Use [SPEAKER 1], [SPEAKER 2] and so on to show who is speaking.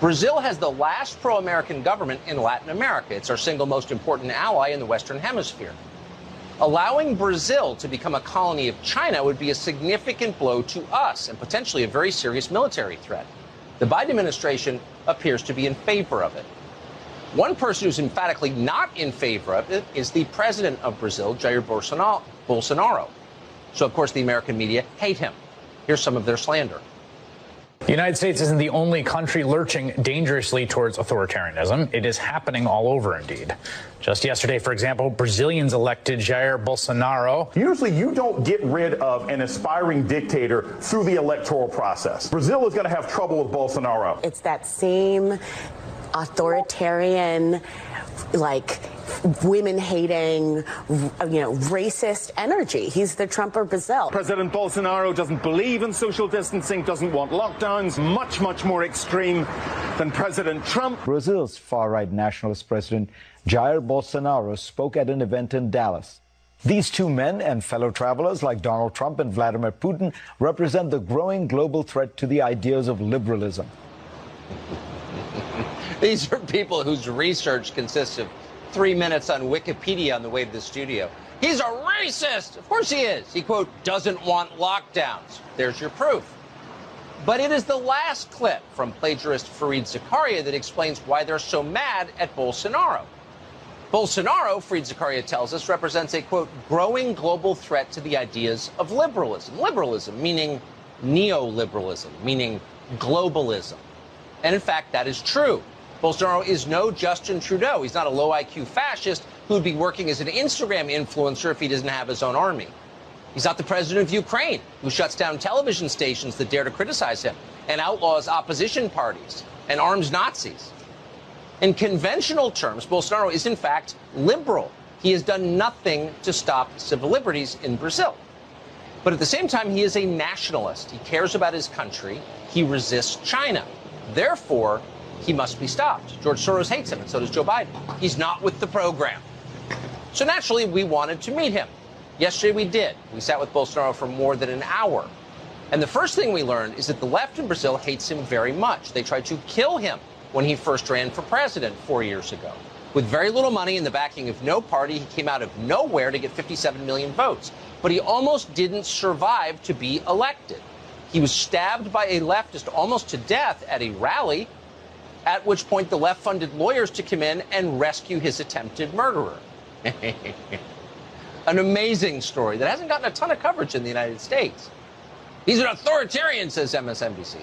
[SPEAKER 1] Brazil has the last pro-American government in Latin America. It's our single most important ally in the Western Hemisphere. Allowing Brazil to become a colony of China would be a significant blow to us and potentially a very serious military threat. The Biden administration appears to be in favor of it. One person who's emphatically not in favor of it is the president of Brazil, Jair Bolsonaro. So, of course, the American media hate him. Here's some of their slander.
[SPEAKER 2] The United States isn't the only country lurching dangerously towards authoritarianism. It is happening all over, indeed. Just yesterday, for example, Brazilians elected Jair Bolsonaro.
[SPEAKER 3] Usually you don't get rid of an aspiring dictator through the electoral process. Brazil is going to have trouble with Bolsonaro.
[SPEAKER 4] It's that same authoritarian, like, women-hating, racist energy. He's the Trump of Brazil.
[SPEAKER 3] President Bolsonaro doesn't believe in social distancing, doesn't want lockdowns, much more extreme than President Trump.
[SPEAKER 5] Brazil's far-right nationalist president Jair Bolsonaro spoke at an event in Dallas. These two men and fellow travelers like Donald Trump and Vladimir Putin represent the growing global threat to the ideas of liberalism.
[SPEAKER 1] These are people whose research consists of 3 minutes on Wikipedia on the way to the studio. He's a racist! Of course he is. He, quote, doesn't want lockdowns. There's your proof. But it is the last clip from plagiarist Fareed Zakaria that explains why they're so mad at Bolsonaro. Bolsonaro, Fareed Zakaria tells us, represents a, quote, growing global threat to the ideas of liberalism. Liberalism, meaning neoliberalism, meaning globalism. And in fact, that is true. Bolsonaro is no Justin Trudeau. He's not a low-IQ fascist who'd be working as an Instagram influencer if he doesn't have his own army. He's not the president of Ukraine, who shuts down television stations that dare to criticize him and outlaws opposition parties and arms Nazis. In conventional terms, Bolsonaro is, in fact, liberal. He has done nothing to stop civil liberties in Brazil. But at the same time, he is a nationalist. He cares about his country. He resists China. Therefore, he must be stopped. George Soros hates him, and so does Joe Biden. He's not with the program. So naturally, we wanted to meet him. Yesterday, we did. We sat with Bolsonaro for more than an hour. And the first thing we learned is that the left in Brazil hates him very much. They tried to kill him when he first ran for president 4 years ago. With very little money and the backing of no party, he came out of nowhere to get 57 million votes. But he almost didn't survive to be elected. He was stabbed by a leftist almost to death at a rally, at which point the left funded lawyers to come in and rescue his attempted murderer. An amazing story that hasn't gotten a ton of coverage in the United States. He's an authoritarian, says MSNBC.